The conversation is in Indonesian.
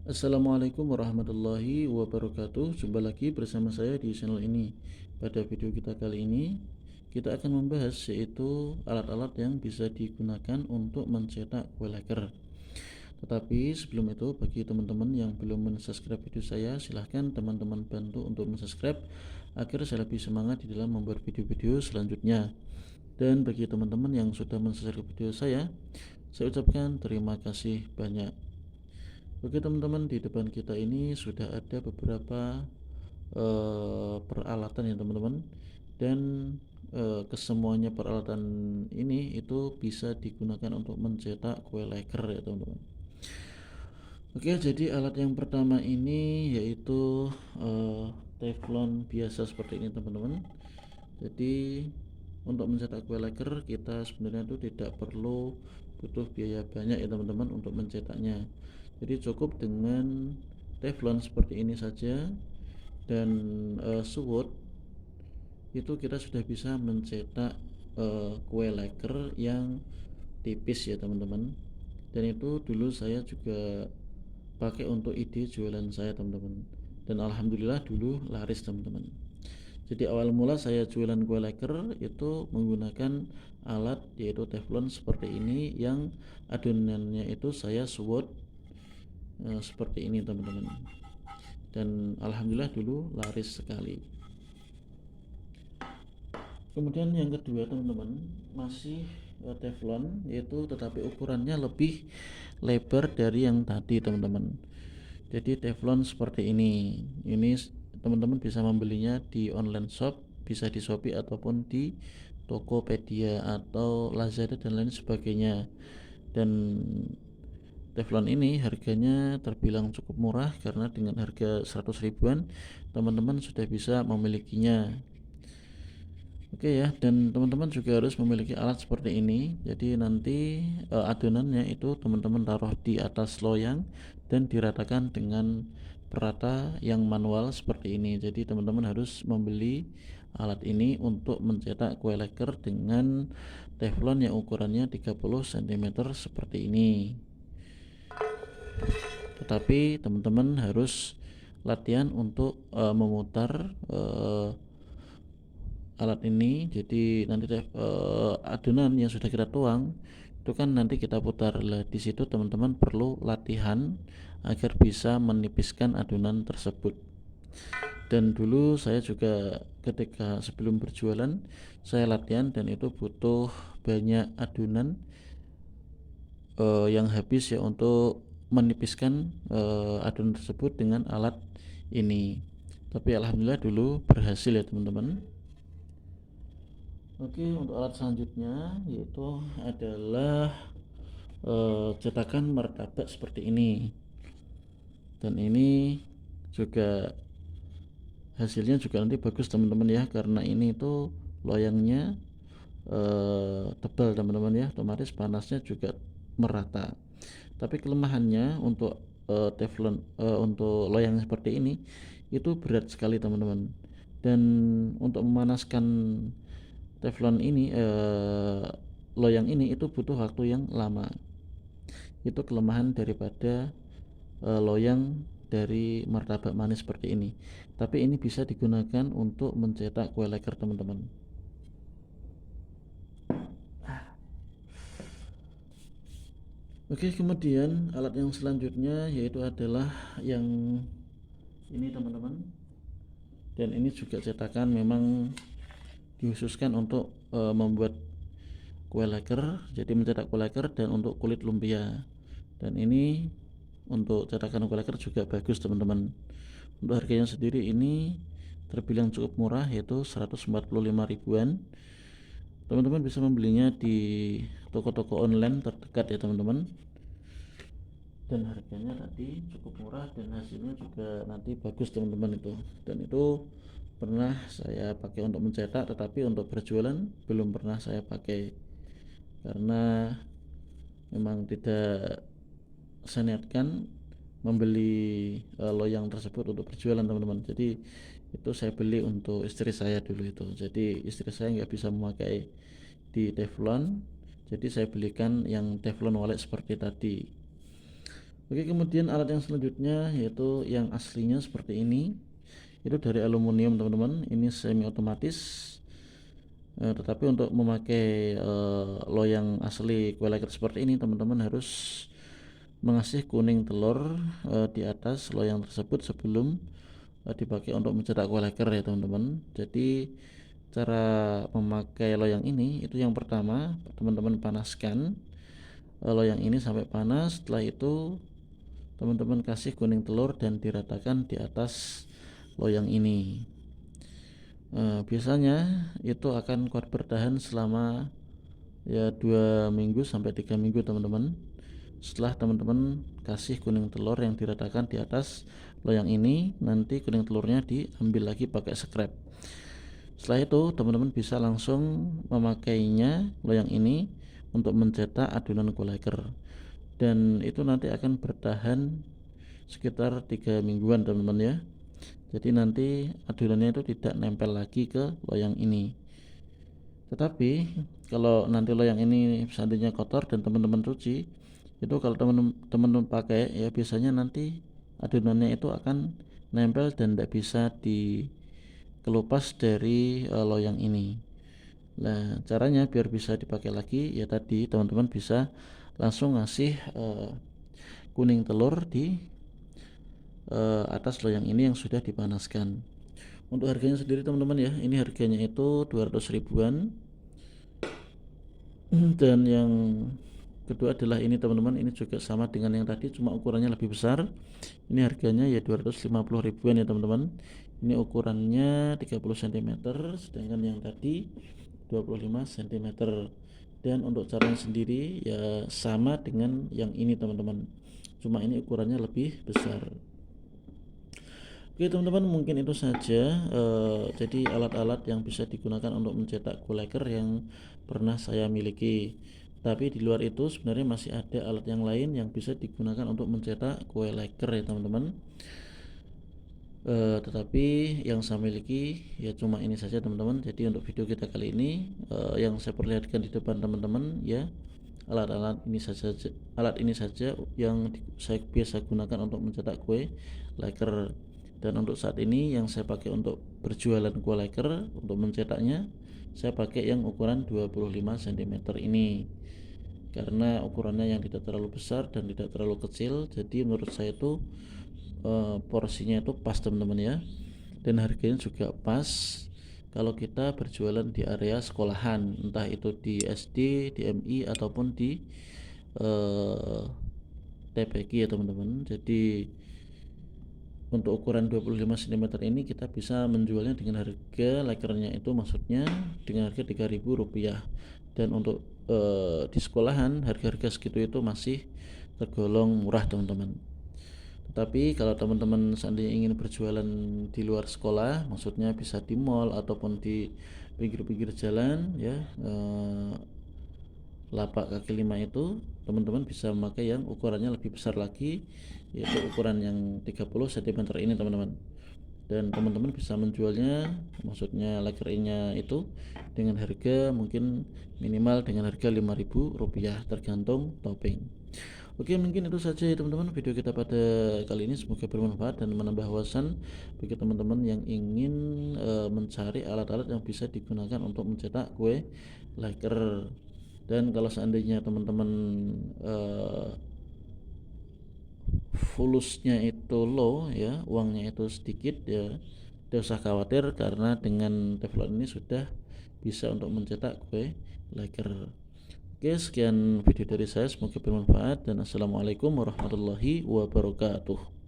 Assalamualaikum warahmatullahi wabarakatuh. Jumpa lagi bersama saya di channel ini. Pada video kita kali ini, kita akan membahas yaitu alat-alat yang bisa digunakan untuk mencetak kue leker. Tetapi sebelum itu, bagi teman-teman yang belum mensubscribe video saya, silahkan teman-teman bantu untuk mensubscribe agar saya lebih semangat di dalam membuat video-video selanjutnya. Dan bagi teman-teman yang sudah mensubscribe video saya ucapkan terima kasih banyak. Oke teman-teman, di depan kita ini sudah ada beberapa peralatan ya teman-teman, dan kesemuanya peralatan ini itu bisa digunakan untuk mencetak kue leker ya teman-teman. Oke, jadi alat yang pertama ini yaitu teflon biasa seperti ini teman-teman. Jadi untuk mencetak kue leker kita sebenarnya itu tidak perlu butuh biaya banyak ya teman-teman untuk mencetaknya. Jadi cukup dengan teflon seperti ini saja dan suwot itu kita sudah bisa mencetak kue leker yang tipis ya teman-teman. Dan itu dulu saya juga pakai untuk ide jualan saya teman-teman, dan alhamdulillah dulu laris teman-teman. Jadi awal mula saya jualan kue leker itu menggunakan alat yaitu teflon seperti ini, yang adonannya itu saya suwot seperti ini teman-teman, dan alhamdulillah dulu laris sekali. Kemudian yang kedua teman-teman, masih teflon, yaitu tetapi ukurannya lebih lebar dari yang tadi teman-teman. Jadi teflon seperti ini teman-teman bisa membelinya di online shop, bisa di Shopee ataupun di Tokopedia atau Lazada dan lain sebagainya. Dan teflon ini harganya terbilang cukup murah, karena dengan harga 100 ribuan teman-teman sudah bisa memilikinya. Oke ya, dan teman-teman juga harus memiliki alat seperti ini. Jadi nanti adonannya itu teman-teman taruh di atas loyang dan diratakan dengan perata yang manual seperti ini. Jadi teman-teman harus membeli alat ini untuk mencetak kue leker dengan teflon yang ukurannya 30 cm seperti ini. Tetapi teman-teman harus latihan untuk memutar alat ini. Jadi nanti adonan yang sudah kita tuang itu kan nanti kita putar lah. Di situ teman-teman perlu latihan agar bisa menipiskan adonan tersebut. Dan dulu saya juga ketika sebelum berjualan saya latihan, dan itu butuh banyak adonan yang habis ya untuk menipiskan adonan tersebut dengan alat ini. Tapi alhamdulillah dulu berhasil ya teman-teman. Oke, untuk alat selanjutnya yaitu adalah cetakan martabak seperti ini. Dan ini juga hasilnya juga nanti bagus teman-teman ya, karena ini itu loyangnya tebal teman-teman ya, otomatis panasnya juga merata. Tapi kelemahannya untuk teflon untuk loyang seperti ini itu berat sekali teman-teman. Dan untuk memanaskan teflon ini loyang ini itu butuh waktu yang lama. Itu kelemahan daripada loyang dari martabak manis seperti ini. Tapi ini bisa digunakan untuk mencetak kue leker teman-teman. Oke, kemudian alat yang selanjutnya yaitu adalah yang ini teman-teman. Dan ini juga cetakan memang dikhususkan untuk membuat kue leker, jadi mencetak kue leker dan untuk kulit lumpia. Dan ini untuk cetakan kue leker juga bagus teman-teman. Untuk harganya sendiri ini terbilang cukup murah, yaitu 145 ribuan. Teman-teman bisa membelinya di toko-toko online terdekat ya teman-teman. Dan harganya tadi cukup murah dan hasilnya juga nanti bagus teman-teman itu. Dan itu pernah saya pakai untuk mencetak, tetapi untuk berjualan belum pernah saya pakai, karena memang tidak saya niatkan membeli loyang tersebut untuk berjualan teman-teman. Jadi itu saya beli untuk istri saya dulu itu. Jadi istri saya nggak bisa memakai di teflon, jadi saya belikan yang teflon wallet seperti tadi. Oke, kemudian alat yang selanjutnya yaitu yang aslinya seperti ini. Itu dari aluminium teman-teman, ini semi otomatis. Tetapi untuk memakai loyang asli kue leker seperti ini, teman-teman harus mengasih kuning telur di atas loyang tersebut sebelum dipakai untuk mencetak kue leker ya teman-teman. Jadi cara memakai loyang ini itu yang pertama, teman-teman panaskan loyang ini sampai panas. Setelah itu teman-teman kasih kuning telur dan diratakan di atas loyang ini. Biasanya itu akan kuat bertahan selama ya 2 minggu sampai 3 minggu teman-teman. Setelah teman-teman kasih kuning telur yang diratakan di atas loyang ini, nanti kuning telurnya diambil lagi pakai scrap. Setelah itu teman-teman bisa langsung memakainya loyang ini untuk mencetak adonan kue leker, dan itu nanti akan bertahan sekitar 3 mingguan teman-teman ya. Jadi nanti adonannya itu tidak nempel lagi ke loyang ini. Tetapi kalau nanti loyang ini seandainya kotor dan teman-teman cuci, itu kalau teman-teman pakai ya biasanya nanti adonannya itu akan nempel dan tidak bisa dikelupas dari loyang ini. Nah, caranya biar bisa dipakai lagi ya tadi teman-teman bisa langsung ngasih kuning telur di atas loyang ini yang sudah dipanaskan. Untuk harganya sendiri teman-teman ya, ini harganya itu 200 ribuan. Dan yang kedua adalah ini teman-teman, ini juga sama dengan yang tadi cuma ukurannya lebih besar. Ini harganya ya 250 ribuan ya teman-teman. Ini ukurannya 30 cm, sedangkan yang tadi 25 cm. Dan untuk caranya sendiri ya sama dengan yang ini teman-teman, cuma ini ukurannya lebih besar. Oke teman-teman, mungkin itu saja jadi alat-alat yang bisa digunakan untuk mencetak kue leker yang pernah saya miliki. Tapi di luar itu sebenarnya masih ada alat yang lain yang bisa digunakan untuk mencetak kue leker ya teman-teman. Tetapi yang saya miliki ya cuma ini saja teman-teman. Jadi untuk video kita kali ini yang saya perlihatkan di depan teman-teman ya alat ini saja yang saya biasa gunakan untuk mencetak kue leker. Dan untuk saat ini yang saya pakai untuk berjualan kue leker, untuk mencetaknya saya pakai yang ukuran 25 cm ini, karena ukurannya yang tidak terlalu besar dan tidak terlalu kecil. Jadi menurut saya itu porsinya itu pas teman-teman ya, dan harganya juga pas kalau kita berjualan di area sekolahan, entah itu di SD, di MI ataupun di TPQ ya teman-teman. Jadi untuk ukuran 25 cm ini kita bisa menjualnya dengan harga lekernya itu maksudnya dengan harga Rp3.000. Dan untuk di sekolahan harga-harga segitu itu masih tergolong murah teman-teman. Tetapi kalau teman-teman seandainya ingin berjualan di luar sekolah, maksudnya bisa di mall ataupun di pinggir-pinggir jalan ya, lapak kaki lima itu teman-teman bisa memakai yang ukurannya lebih besar lagi, yaitu ukuran yang 30 cm ini teman-teman. Dan teman-teman bisa menjualnya, maksudnya lekernya itu dengan harga mungkin minimal dengan harga Rp5.000 tergantung topping. Oke, mungkin itu saja ya teman-teman video kita pada kali ini, semoga bermanfaat dan menambah wawasan bagi teman-teman yang ingin mencari alat-alat yang bisa digunakan untuk mencetak kue leker. Dan kalau seandainya teman-teman fulusnya itu low ya, uangnya itu sedikit ya, tidak usah khawatir karena dengan teflon ini sudah bisa untuk mencetak kue leker. Oke, sekian video dari saya, semoga bermanfaat dan assalamualaikum warahmatullahi wabarakatuh.